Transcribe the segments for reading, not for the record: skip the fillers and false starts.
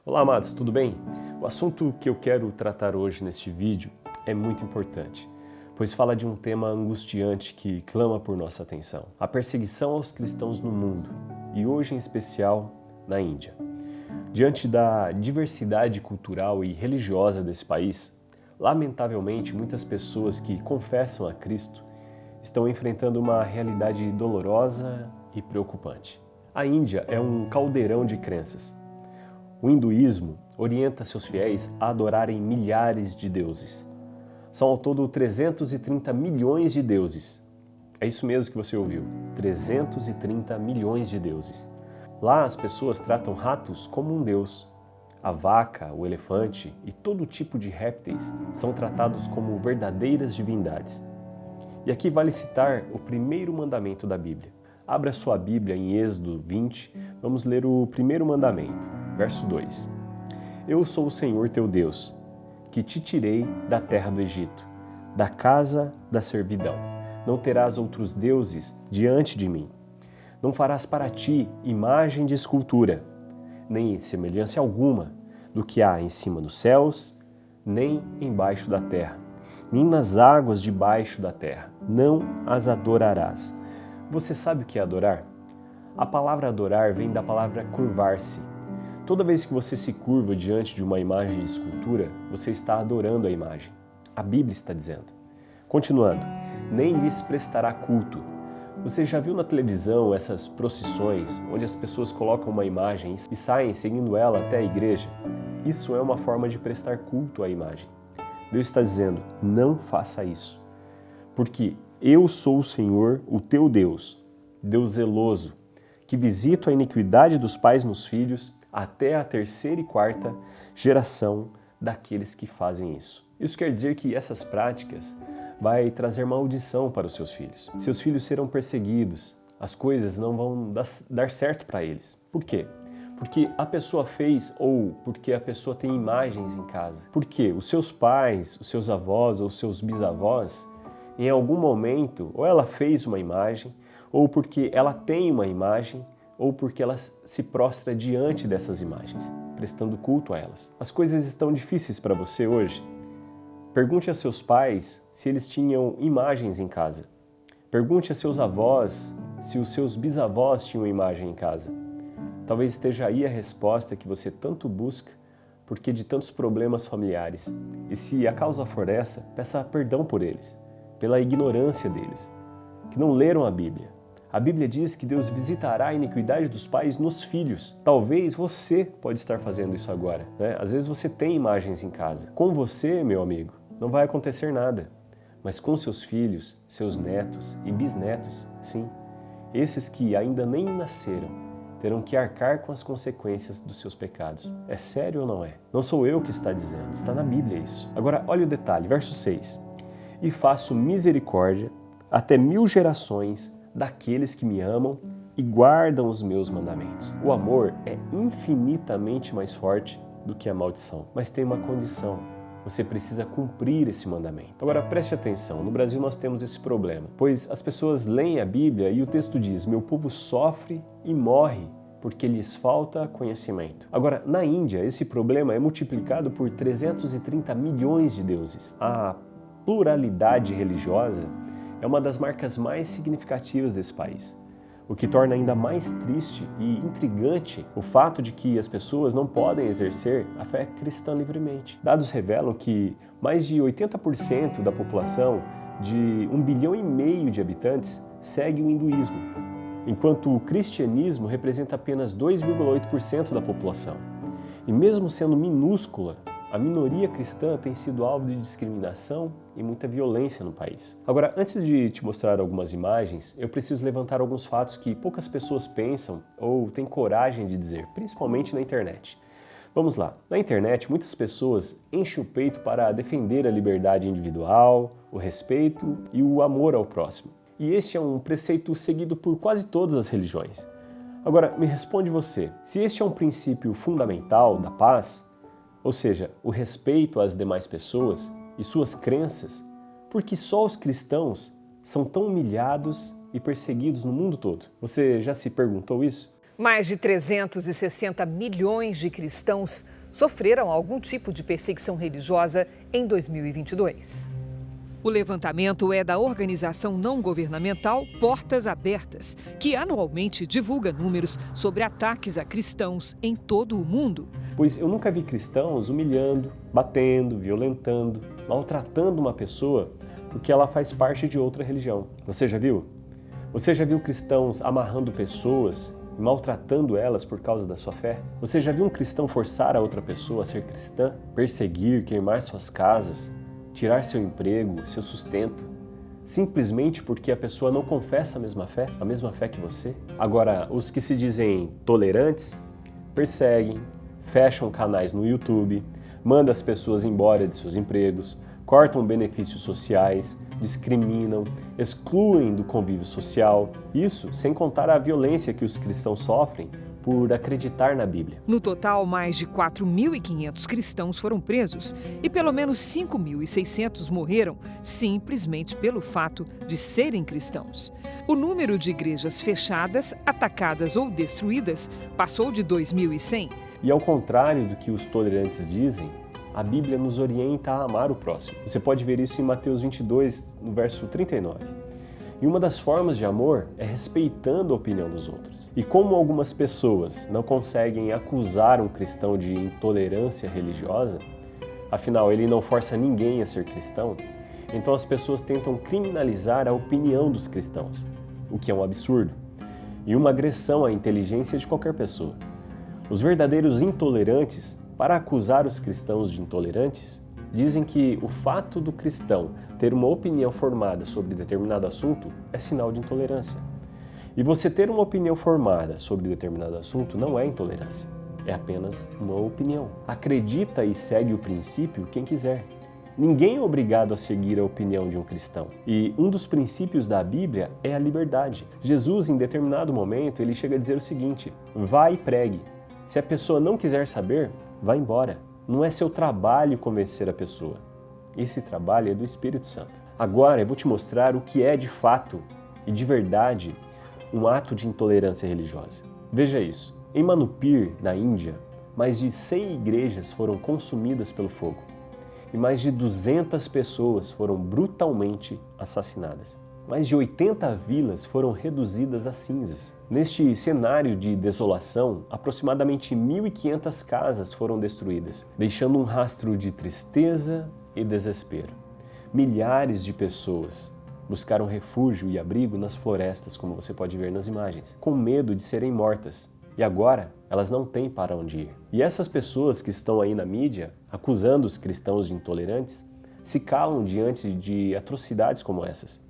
Olá, amados, tudo bem? O assunto que eu quero tratar hoje neste vídeo é muito importante, pois fala de um tema angustiante que clama por nossa atenção: a perseguição aos cristãos no mundo e hoje em especial na Índia. Diante da diversidade cultural e religiosa desse país, lamentavelmente muitas pessoas que confessam a Cristo estão enfrentando uma realidade dolorosa e preocupante. A Índia é um caldeirão de crenças. O hinduísmo orienta seus fiéis a adorarem milhares de deuses. São ao todo 330 milhões de deuses. É isso mesmo que você ouviu, 330 milhões de deuses. Lá as pessoas tratam ratos como um deus. A vaca, o elefante e todo tipo de répteis são tratados como verdadeiras divindades. E aqui vale citar o primeiro mandamento da Bíblia. Abra sua Bíblia em Êxodo 20, vamos ler o primeiro mandamento, verso 2. Eu sou o Senhor teu Deus, que te tirei da terra do Egito, da casa da servidão. Não terás outros deuses diante de mim. Não farás para ti imagem de escultura, nem semelhança alguma do que há em cima dos céus, nem embaixo da terra, nem nas águas debaixo da terra. Não as adorarás. Você sabe o que é adorar? A palavra adorar vem da palavra curvar-se. Toda vez que você se curva diante de uma imagem de escultura, você está adorando a imagem. A Bíblia está dizendo. Continuando, nem lhes prestará culto. Você já viu na televisão essas procissões, onde as pessoas colocam uma imagem e saem seguindo ela até a igreja? Isso é uma forma de prestar culto à imagem. Deus está dizendo, não faça isso, porque eu sou o Senhor, o teu Deus, Deus zeloso, que visito a iniquidade dos pais nos filhos até a terceira e quarta geração daqueles que fazem isso. Isso quer dizer que essas práticas vai trazer maldição para os seus filhos. Seus filhos serão perseguidos, as coisas não vão dar certo para eles. Por quê? Porque a pessoa fez ou porque a pessoa tem imagens em casa. Porque os seus pais, os seus avós ou seus bisavós, em algum momento, ou ela fez uma imagem, ou porque ela tem uma imagem, ou porque ela se prostra diante dessas imagens, prestando culto a elas. As coisas estão difíceis para você hoje? Pergunte a seus pais se eles tinham imagens em casa. Pergunte a seus avós se os seus bisavós tinham imagem em casa. Talvez esteja aí a resposta que você tanto busca porque de tantos problemas familiares. E se a causa for essa, peça perdão por eles, pela ignorância deles, que não leram a Bíblia. A Bíblia diz que Deus visitará a iniquidade dos pais nos filhos. Talvez você pode estar fazendo isso agora, né? Às vezes você tem imagens em casa. Com você, meu amigo, não vai acontecer nada. Mas com seus filhos, seus netos e bisnetos, sim. Esses que ainda nem nasceram, terão que arcar com as consequências dos seus pecados. É sério ou não é? Não sou eu que está dizendo, está na Bíblia isso. Agora, olha o detalhe, verso 6. E faço misericórdia até 1000 gerações daqueles que me amam e guardam os meus mandamentos. O amor é infinitamente mais forte do que a maldição, mas tem uma condição. Você precisa cumprir esse mandamento. Agora preste atenção, no Brasil nós temos esse problema, pois as pessoas leem a Bíblia e o texto diz: meu povo sofre e morre porque lhes falta conhecimento. Agora, na Índia, esse problema é multiplicado por 330 milhões de deuses. A pluralidade religiosa é uma das marcas mais significativas desse país, o que torna ainda mais triste e intrigante o fato de que as pessoas não podem exercer a fé cristã livremente. Dados revelam que mais de 80% da população de 1,5 bilhão de habitantes segue o hinduísmo, enquanto o cristianismo representa apenas 2,8% da população. E mesmo sendo minúscula, a minoria cristã tem sido alvo de discriminação e muita violência no país. Agora, antes de te mostrar algumas imagens, eu preciso levantar alguns fatos que poucas pessoas pensam ou têm coragem de dizer, principalmente na internet. Vamos lá. Na internet, muitas pessoas enchem o peito para defender a liberdade individual, o respeito e o amor ao próximo. E este é um preceito seguido por quase todas as religiões. Agora, me responde você, se este é um princípio fundamental da paz, ou seja, o respeito às demais pessoas e suas crenças, por que só os cristãos são tão humilhados e perseguidos no mundo todo? Você já se perguntou isso? Mais de 360 milhões de cristãos sofreram algum tipo de perseguição religiosa em 2022. O levantamento é da organização não governamental Portas Abertas, que anualmente divulga números sobre ataques a cristãos em todo o mundo. Pois eu nunca vi cristãos humilhando, batendo, violentando, maltratando uma pessoa porque ela faz parte de outra religião. Você já viu? Você já viu cristãos amarrando pessoas e maltratando elas por causa da sua fé? Você já viu um cristão forçar a outra pessoa a ser cristã, perseguir, queimar suas casas, tirar seu emprego, seu sustento, simplesmente porque a pessoa não confessa a mesma fé que você? Agora, os que se dizem tolerantes perseguem, fecham canais no YouTube, mandam as pessoas embora de seus empregos, cortam benefícios sociais, discriminam, excluem do convívio social. Isso sem contar a violência que os cristãos sofrem por acreditar na Bíblia. No total, mais de 4.500 cristãos foram presos e pelo menos 5.600 morreram simplesmente pelo fato de serem cristãos. O número de igrejas fechadas, atacadas ou destruídas passou de 2.100. E ao contrário do que os tolerantes dizem, a Bíblia nos orienta a amar o próximo. Você pode ver isso em Mateus 22, no verso 39. E uma das formas de amor é respeitando a opinião dos outros. E como algumas pessoas não conseguem acusar um cristão de intolerância religiosa, afinal ele não força ninguém a ser cristão, então as pessoas tentam criminalizar a opinião dos cristãos, o que é um absurdo e uma agressão à inteligência de qualquer pessoa. Os verdadeiros intolerantes, para acusar os cristãos de intolerantes, dizem que o fato do cristão ter uma opinião formada sobre determinado assunto é sinal de intolerância. E você ter uma opinião formada sobre determinado assunto não é intolerância, é apenas uma opinião. Acredita e segue o princípio quem quiser. Ninguém é obrigado a seguir a opinião de um cristão. E um dos princípios da Bíblia é a liberdade. Jesus, em determinado momento, ele chega a dizer o seguinte: vá e pregue. Se a pessoa não quiser saber, vá embora. Não é seu trabalho convencer a pessoa. Esse trabalho é do Espírito Santo. Agora eu vou te mostrar o que é de fato e de verdade um ato de intolerância religiosa. Veja isso. Em Manupir, na Índia, mais de 100 igrejas foram consumidas pelo fogo e mais de 200 pessoas foram brutalmente assassinadas. Mais de 80 vilas foram reduzidas a cinzas. Neste cenário de desolação, aproximadamente 1.500 casas foram destruídas, deixando um rastro de tristeza e desespero. Milhares de pessoas buscaram refúgio e abrigo nas florestas, como você pode ver nas imagens, com medo de serem mortas. E agora, elas não têm para onde ir. E essas pessoas que estão aí na mídia, acusando os cristãos de intolerantes, se calam diante de atrocidades como essas.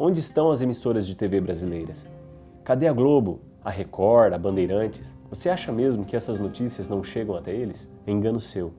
Onde estão as emissoras de TV brasileiras? Cadê a Globo, a Record, a Bandeirantes? Você acha mesmo que essas notícias não chegam até eles? É engano seu.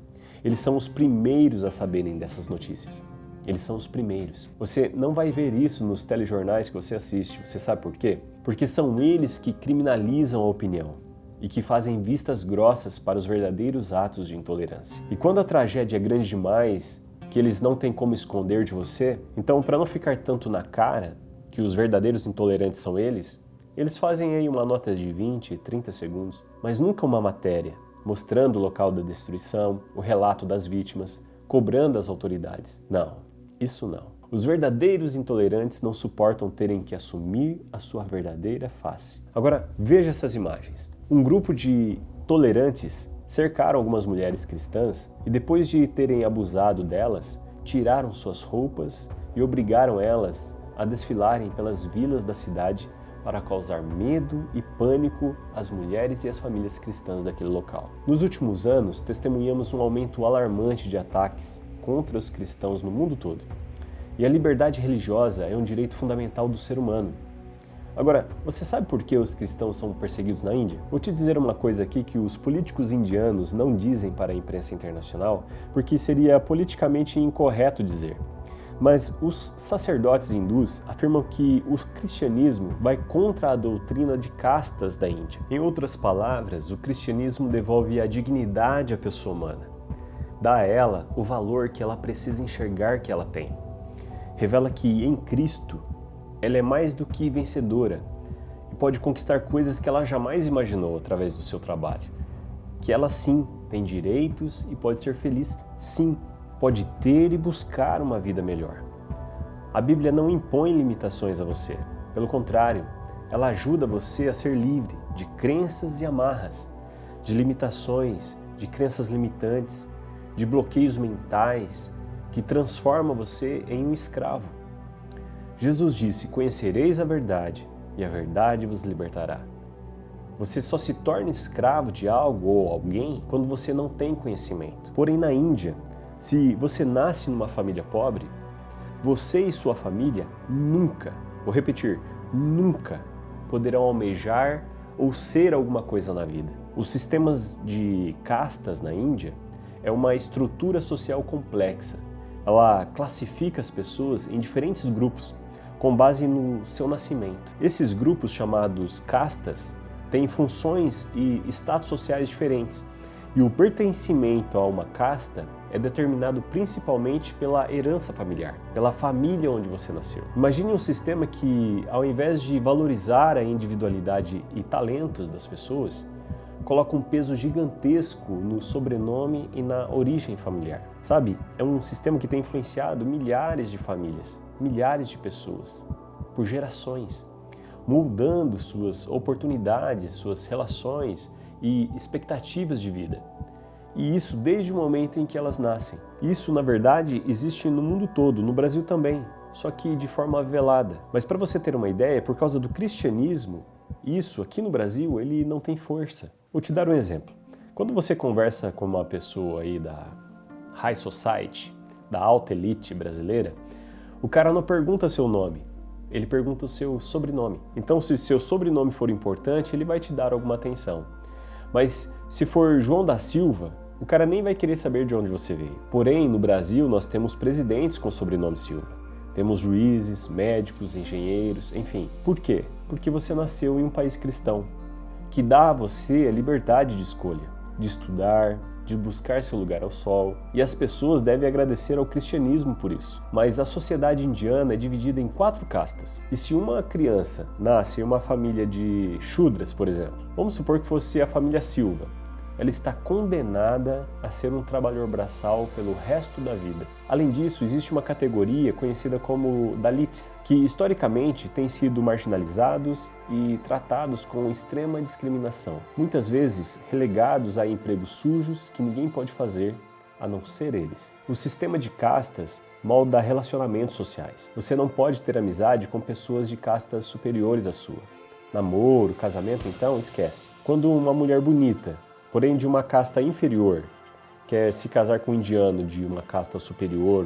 Eles são os primeiros a saberem dessas notícias. Eles são os primeiros. Você não vai ver isso nos telejornais que você assiste. Você sabe por quê? Porque são eles que criminalizam a opinião e que fazem vistas grossas para os verdadeiros atos de intolerância. E quando a tragédia é grande demais, que eles não têm como esconder de você, então para não ficar tanto na cara que os verdadeiros intolerantes são eles fazem aí uma nota de 20, 30 segundos, mas nunca uma matéria mostrando o local da destruição, o relato das vítimas, cobrando as autoridades. Não, isso não. Os verdadeiros intolerantes não suportam terem que assumir a sua verdadeira face. Agora, veja essas imagens. Um grupo de tolerantes cercaram algumas mulheres cristãs e depois de terem abusado delas, tiraram suas roupas e obrigaram elas a desfilarem pelas vilas da cidade para causar medo e pânico às mulheres e às famílias cristãs daquele local. Nos últimos anos, testemunhamos um aumento alarmante de ataques contra os cristãos no mundo todo. E a liberdade religiosa é um direito fundamental do ser humano. Agora, você sabe por que os cristãos são perseguidos na Índia? Vou te dizer uma coisa aqui que os políticos indianos não dizem para a imprensa internacional, porque seria politicamente incorreto dizer. Mas os sacerdotes hindus afirmam que o cristianismo vai contra a doutrina de castas da Índia. Em outras palavras, o cristianismo devolve a dignidade à pessoa humana. Dá a ela o valor que ela precisa enxergar que ela tem. Revela que em Cristo ela é mais do que vencedora e pode conquistar coisas que ela jamais imaginou através do seu trabalho. Que ela sim tem direitos e pode ser feliz, sim, pode ter e buscar uma vida melhor. A Bíblia não impõe limitações a você, pelo contrário, ela ajuda você a ser livre de crenças e amarras, de limitações, de crenças limitantes, de bloqueios mentais que transformam você em um escravo. Jesus disse: conhecereis a verdade e a verdade vos libertará. Você só se torna escravo de algo ou alguém quando você não tem conhecimento. Porém, na Índia, se você nasce numa família pobre, você e sua família nunca, vou repetir, nunca poderão almejar ou ser alguma coisa na vida. Os sistemas de castas na Índia é uma estrutura social complexa. Ela classifica as pessoas em diferentes grupos com base no seu nascimento. Esses grupos, chamados castas, têm funções e status sociais diferentes, e o pertencimento a uma casta é determinado principalmente pela herança familiar, pela família onde você nasceu. Imagine um sistema que, ao invés de valorizar a individualidade e talentos das pessoas, coloca um peso gigantesco no sobrenome e na origem familiar. Sabe, é um sistema que tem influenciado milhares de famílias, milhares de pessoas, por gerações, moldando suas oportunidades, suas relações e expectativas de vida. E isso desde o momento em que elas nascem. Isso, na verdade, existe no mundo todo, no Brasil também, só que de forma velada. Mas para você ter uma ideia, por causa do cristianismo, isso aqui no Brasil, ele não tem força. Vou te dar um exemplo. Quando você conversa com uma pessoa aí da High Society, da alta elite brasileira, o cara não pergunta seu nome, ele pergunta o seu sobrenome. Então, se seu sobrenome for importante, ele vai te dar alguma atenção. Mas se for João da Silva, o cara nem vai querer saber de onde você veio. Porém, no Brasil, nós temos presidentes com sobrenome Silva. Temos juízes, médicos, engenheiros, enfim. Por quê? Porque você nasceu em um país cristão, que dá a você a liberdade de escolha, de estudar, de buscar seu lugar ao sol. E as pessoas devem agradecer ao cristianismo por isso. Mas a sociedade indiana é dividida em 4 castas. E se uma criança nasce em uma família de Shudras, por exemplo, vamos supor que fosse a família Silva, ela está condenada a ser um trabalhador braçal pelo resto da vida. Além disso, existe uma categoria conhecida como Dalits, que historicamente têm sido marginalizados e tratados com extrema discriminação, muitas vezes relegados a empregos sujos que ninguém pode fazer a não ser eles. O sistema de castas molda relacionamentos sociais. Você não pode ter amizade com pessoas de castas superiores à sua. Namoro, casamento, então, esquece. Quando uma mulher bonita, porém de uma casta inferior, quer se casar com um indiano de uma casta superior,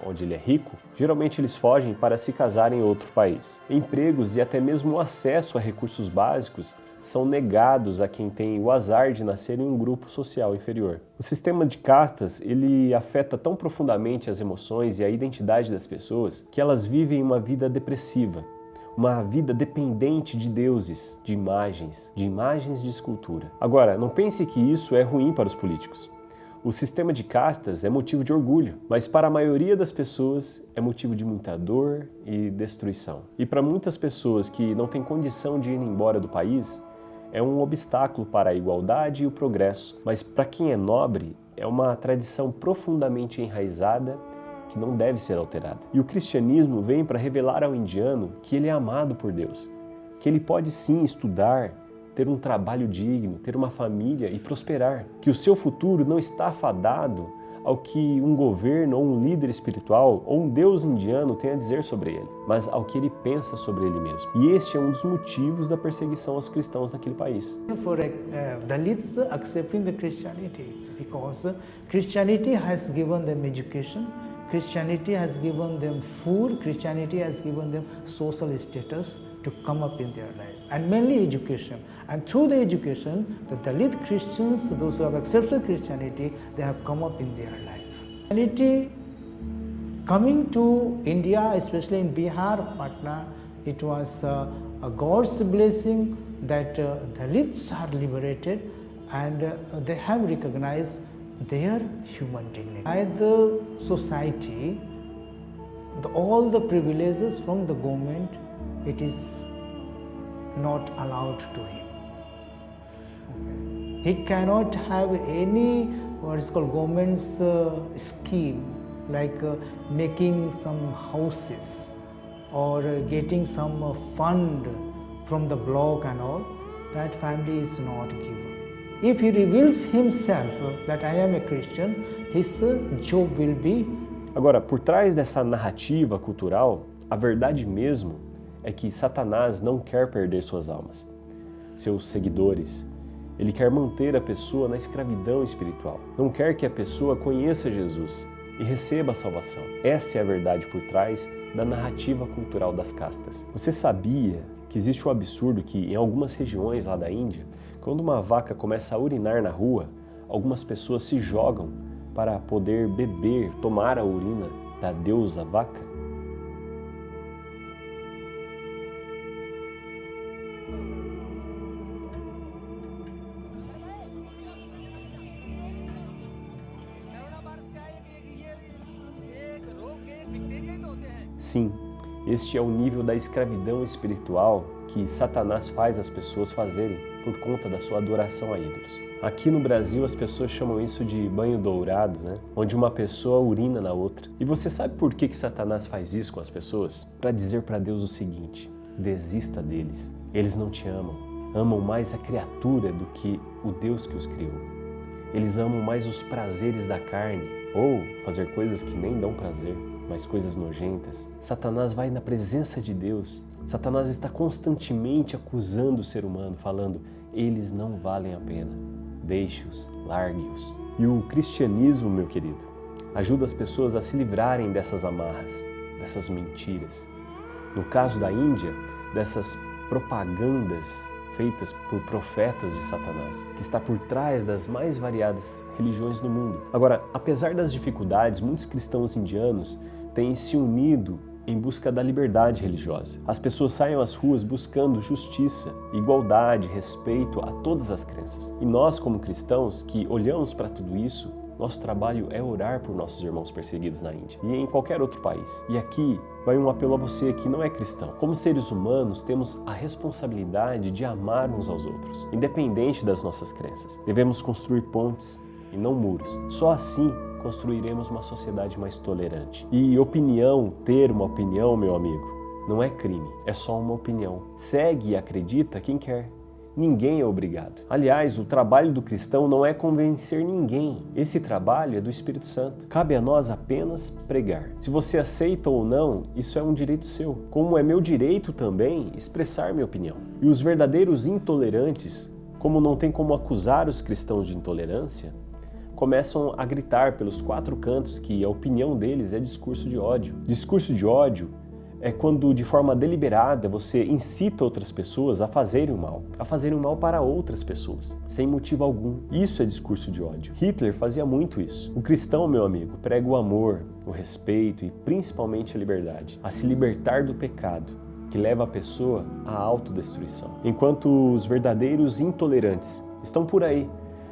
onde ele é rico, geralmente eles fogem para se casar em outro país. Empregos e até mesmo o acesso a recursos básicos são negados a quem tem o azar de nascer em um grupo social inferior. O sistema de castas, ele afeta tão profundamente as emoções e a identidade das pessoas que elas vivem uma vida depressiva, uma vida dependente de deuses, de imagens de escultura. Agora, não pense que isso é ruim para os políticos. O sistema de castas é motivo de orgulho, mas para a maioria das pessoas é motivo de muita dor e destruição. E para muitas pessoas que não têm condição de ir embora do país, é um obstáculo para a igualdade e o progresso. Mas para quem é nobre, é uma tradição profundamente enraizada que não deve ser alterada. E o cristianismo vem para revelar ao indiano que ele é amado por Deus, que ele pode sim estudar, ter um trabalho digno, ter uma família e prosperar, que o seu futuro não está fadado ao que um governo ou um líder espiritual ou um Deus indiano tem a dizer sobre ele, mas ao que ele pensa sobre ele mesmo. E este é um dos motivos da perseguição aos cristãos naquele país. For Dalits accepting the Christianity, because Christianity has given them education, Christianity has given them food, Christianity has given them social status to come up in their life, and mainly education. And through the education, the Dalit Christians, those who have accepted Christianity, they have come up in their life. Christianity coming to India, especially in Bihar, Patna, it was a God's blessing that Dalits are liberated and they have recognized their human dignity. By the society, all the privileges from the government, it is not allowed to him. Okay. He cannot have any what is called government's scheme like making some houses or getting some fund from the block and all. That family is not given. If he reveals himself that I am a Christian, his job will be. Agora, por trás dessa narrativa cultural, a verdade mesmo é que Satanás não quer perder suas almas, seus seguidores. Ele quer manter a pessoa na escravidão espiritual. Não quer que a pessoa conheça Jesus e receba a salvação. Essa é a verdade por trás da narrativa cultural das castas. Você sabia que existe o absurdo que em algumas regiões lá da Índia, quando uma vaca começa a urinar na rua, algumas pessoas se jogam para poder beber, tomar a urina da deusa vaca? Sim, este é o nível da escravidão espiritual que Satanás faz as pessoas fazerem por conta da sua adoração a ídolos. Aqui no Brasil as pessoas chamam isso de banho dourado, né? Onde uma pessoa urina na outra. E você sabe por que Satanás faz isso com as pessoas? Para dizer para Deus o seguinte: desista deles, eles não te amam. Amam mais a criatura do que o Deus que os criou. Eles amam mais os prazeres da carne, ou fazer coisas que nem dão prazer, mas coisas nojentas. Satanás vai na presença de Deus. Satanás está constantemente acusando o ser humano, falando: eles não valem a pena. Deixe-os, largue-os. E o cristianismo, meu querido, ajuda as pessoas a se livrarem dessas amarras, dessas mentiras. No caso da Índia, dessas propagandas feitas por profetas de Satanás, que está por trás das mais variadas religiões do mundo. Agora, apesar das dificuldades, muitos cristãos indianos têm se unido em busca da liberdade religiosa. As pessoas saem às ruas buscando justiça, igualdade, respeito a todas as crenças. E nós, como cristãos, que olhamos para tudo isso, nosso trabalho é orar por nossos irmãos perseguidos na Índia e em qualquer outro país. E aqui vai um apelo a você que não é cristão. Como seres humanos, temos a responsabilidade de amar uns aos outros, independente das nossas crenças. Devemos construir pontes e não muros. Só assim construiremos uma sociedade mais tolerante. E opinião, ter uma opinião, meu amigo, não é crime, é só uma opinião. Segue e acredita quem quer. Ninguém é obrigado. Aliás, o trabalho do cristão não é convencer ninguém. Esse trabalho é do Espírito Santo. Cabe a nós apenas pregar. Se você aceita ou não, isso é um direito seu. Como é meu direito também expressar minha opinião. E os verdadeiros intolerantes, como não tem como acusar os cristãos de intolerância, começam a gritar pelos quatro cantos que a opinião deles é discurso de ódio. Discurso de ódio é quando, de forma deliberada, você incita outras pessoas a fazerem o mal para outras pessoas, sem motivo algum. Isso é discurso de ódio. Hitler fazia muito isso. O cristão, meu amigo, prega o amor, o respeito e principalmente a liberdade, a se libertar do pecado, que leva a pessoa à autodestruição. Enquanto os verdadeiros intolerantes estão por aí,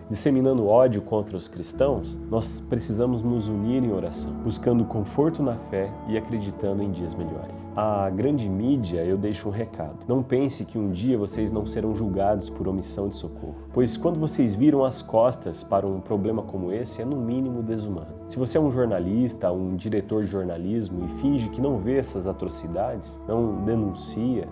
disseminando ódio contra os cristãos, nós precisamos nos unir em oração, buscando conforto na fé e acreditando em dias melhores. À grande mídia eu deixo um recado. Não pense que um dia vocês não serão julgados por omissão de socorro, pois quando vocês viram as costas para um problema como esse, é no mínimo desumano. Se você é um jornalista, um diretor de jornalismo e finge que não vê essas atrocidades, não denuncia,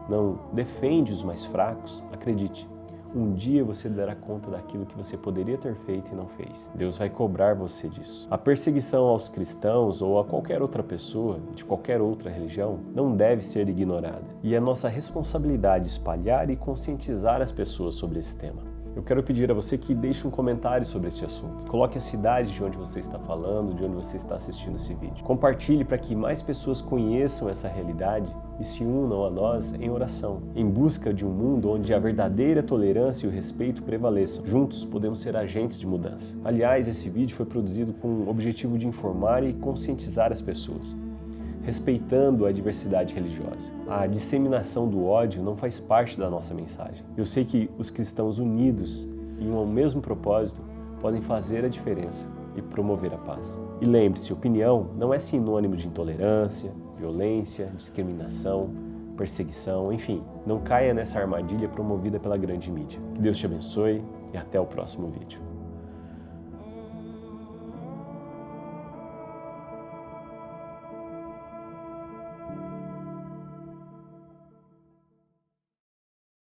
não defende os mais fracos, acredite, um dia você dará conta daquilo que você poderia ter feito e não fez. Deus vai cobrar você disso. A perseguição aos cristãos ou a qualquer outra pessoa, de qualquer outra religião, não deve ser ignorada. E é nossa responsabilidade espalhar e conscientizar as pessoas sobre esse tema. Eu quero pedir a você que deixe um comentário sobre esse assunto. Coloque a cidade de onde você está falando, de onde você está assistindo esse vídeo. Compartilhe para que mais pessoas conheçam essa realidade e se unam a nós em oração, em busca de um mundo onde a verdadeira tolerância e o respeito prevaleçam. Juntos podemos ser agentes de mudança. Aliás, esse vídeo foi produzido com o objetivo de informar e conscientizar as pessoas, respeitando a diversidade religiosa. A disseminação do ódio não faz parte da nossa mensagem. Eu sei que os cristãos unidos em um mesmo propósito podem fazer a diferença e promover a paz. E lembre-se, opinião não é sinônimo de intolerância, violência, discriminação, perseguição, enfim, não caia nessa armadilha promovida pela grande mídia. Que Deus te abençoe e até o próximo vídeo.